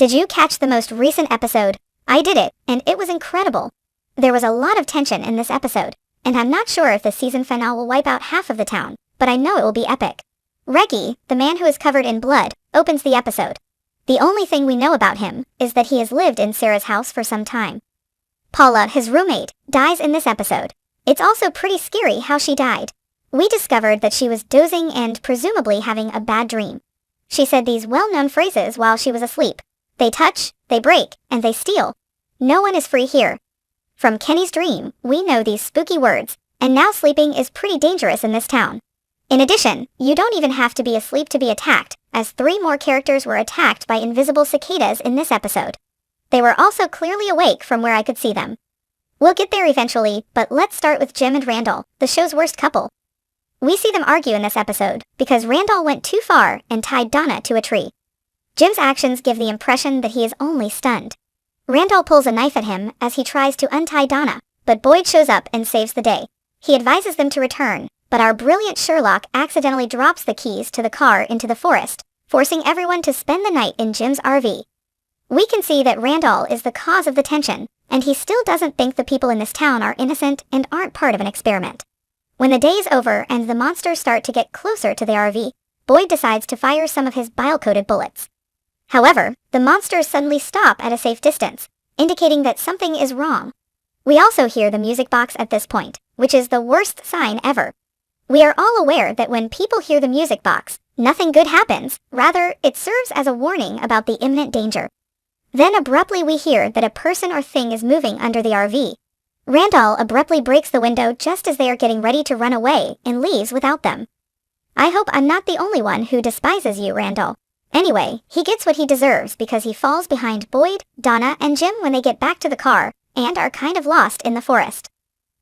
Did you catch the most recent episode? I did it, and it was incredible. There was a lot of tension in this episode, and I'm not sure if the season finale will wipe out half of the town, but I know it will be epic. Reggie, the man who is covered in blood, opens the episode. The only thing we know about him is that he has lived in Sarah's house for some time. Paula, his roommate, dies in this episode. It's also pretty scary how she died. We discovered that she was dozing and presumably having a bad dream. She said these well-known phrases while she was asleep. They touch, they break, and they steal. No one is free here. From Kenny's dream, we know these spooky words, and now sleeping is pretty dangerous in this town. In addition, you don't even have to be asleep to be attacked, as 3 more characters were attacked by invisible cicadas in this episode. They were also clearly awake from where I could see them. We'll get there eventually, but let's start with Jim and Randall, the show's worst couple. We see them argue in this episode, because Randall went too far and tied Donna to a tree. Jim's actions give the impression that he is only stunned. Randall pulls a knife at him as he tries to untie Donna, but Boyd shows up and saves the day. He advises them to return, but our brilliant Sherlock accidentally drops the keys to the car into the forest, forcing everyone to spend the night in Jim's RV. We can see that Randall is the cause of the tension, and he still doesn't think the people in this town are innocent and aren't part of an experiment. When the day is over and the monsters start to get closer to the RV, Boyd decides to fire some of his bile-coated bullets. However, the monsters suddenly stop at a safe distance, indicating that something is wrong. We also hear the music box at this point, which is the worst sign ever. We are all aware that when people hear the music box, nothing good happens, rather, it serves as a warning about the imminent danger. Then abruptly we hear that a person or thing is moving under the RV. Randall abruptly breaks the window just as they are getting ready to run away and leaves without them. I hope I'm not the only one who despises you, Randall. Anyway, he gets what he deserves because he falls behind Boyd, Donna, and Jim when they get back to the car, and are kind of lost in the forest.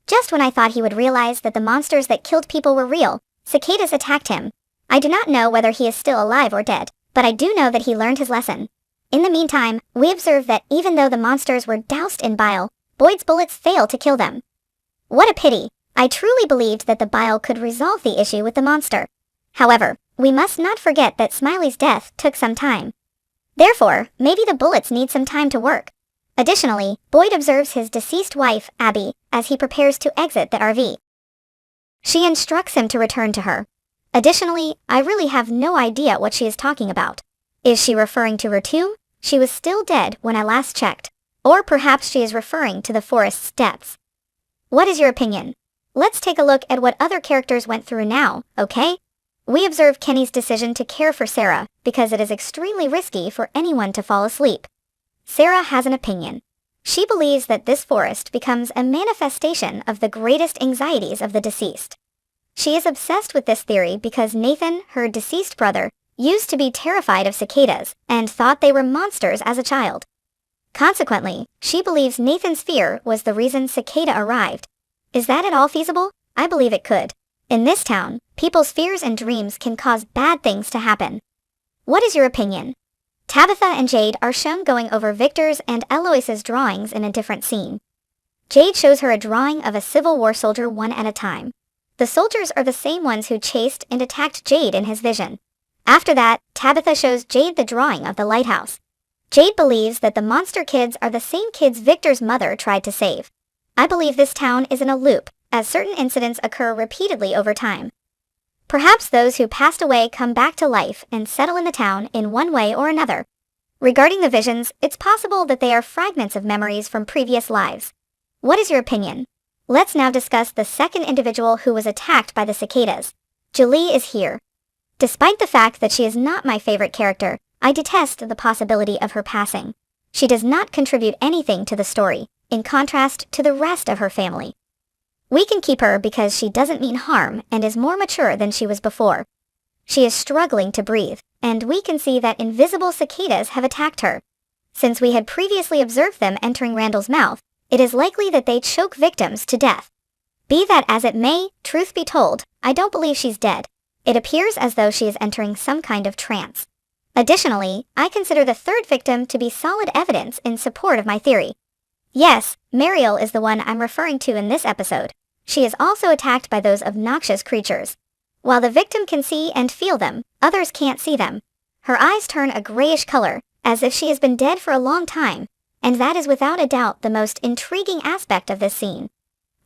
Just when I thought he would realize that the monsters that killed people were real, cicadas attacked him. I do not know whether he is still alive or dead, but I do know that he learned his lesson. In the meantime, we observe that even though the monsters were doused in bile, Boyd's bullets fail to kill them. What a pity! I truly believed that the bile could resolve the issue with the monster. However, we must not forget that Smiley's death took some time. Therefore, maybe the bullets need some time to work. Additionally, Boyd observes his deceased wife, Abby, as he prepares to exit the RV. She instructs him to return to her. Additionally, I really have no idea what she is talking about. Is she referring to her tomb? She was still dead when I last checked. Or perhaps she is referring to the forest's depths. What is your opinion? Let's take a look at what other characters went through now, okay? We observe Kenny's decision to care for Sarah because it is extremely risky for anyone to fall asleep. Sarah has an opinion. She believes that this forest becomes a manifestation of the greatest anxieties of the deceased. She is obsessed with this theory because Nathan, her deceased brother, used to be terrified of cicadas and thought they were monsters as a child. Consequently, she believes Nathan's fear was the reason cicada arrived. Is that at all feasible? I believe it could. In this town, people's fears and dreams can cause bad things to happen. What is your opinion? Tabitha and Jade are shown going over Victor's and Eloise's drawings in a different scene. Jade shows her a drawing of a Civil War soldier one at a time. The soldiers are the same ones who chased and attacked Jade in his vision. After that, Tabitha shows Jade the drawing of the lighthouse. Jade believes that the monster kids are the same kids Victor's mother tried to save. I believe this town is in a loop, as certain incidents occur repeatedly over time. Perhaps those who passed away come back to life and settle in the town in one way or another. Regarding the visions, it's possible that they are fragments of memories from previous lives. What is your opinion? Let's now discuss the second individual who was attacked by the cicadas. Julie is here. Despite the fact that she is not my favorite character, I detest the possibility of her passing. She does not contribute anything to the story, in contrast to the rest of her family. We can keep her because she doesn't mean harm and is more mature than she was before. She is struggling to breathe, and we can see that invisible cicadas have attacked her. Since we had previously observed them entering Randall's mouth, it is likely that they choke victims to death. Be that as it may, truth be told, I don't believe she's dead. It appears as though she is entering some kind of trance. Additionally, I consider the third victim to be solid evidence in support of my theory. Yes, Mariel is the one I'm referring to in this episode. She is also attacked by those obnoxious creatures. While the victim can see and feel them, others can't see them. Her eyes turn a grayish color, as if she has been dead for a long time, and that is without a doubt the most intriguing aspect of this scene.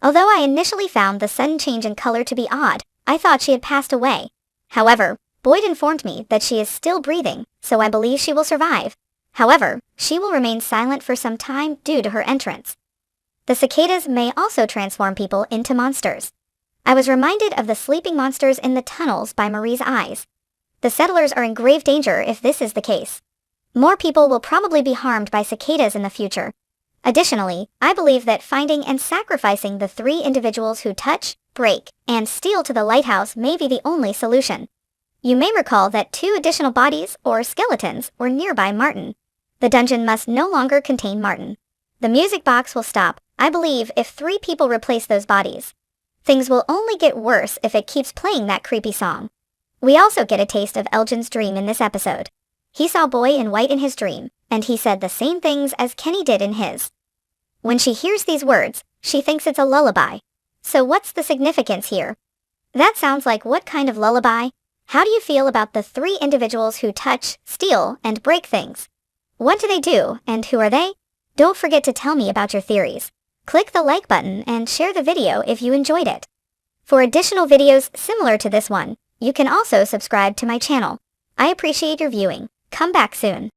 Although I initially found the sudden change in color to be odd, I thought she had passed away. However, Boyd informed me that she is still breathing, so I believe she will survive. However, she will remain silent for some time due to her entrance. The cicadas may also transform people into monsters. I was reminded of the sleeping monsters in the tunnels by Marie's eyes. The settlers are in grave danger if this is the case. More people will probably be harmed by cicadas in the future. Additionally, I believe that finding and sacrificing the 3 individuals who touch, break, and steal to the lighthouse may be the only solution. You may recall that 2 additional bodies, or skeletons, were nearby Martin. The dungeon must no longer contain Martin. The music box will stop, I believe, if 3 people replace those bodies. Things will only get worse if it keeps playing that creepy song. We also get a taste of Elgin's dream in this episode. He saw Boy in white in his dream, and he said the same things as Kenny did in his. When she hears these words, she thinks it's a lullaby. So what's the significance here? That sounds like what kind of lullaby? How do you feel about the 3 individuals who touch, steal, and break things? What do they do, and who are they? Don't forget to tell me about your theories. Click the like button and share the video if you enjoyed it. For additional videos similar to this one, you can also subscribe to my channel. I appreciate your viewing. Come back soon.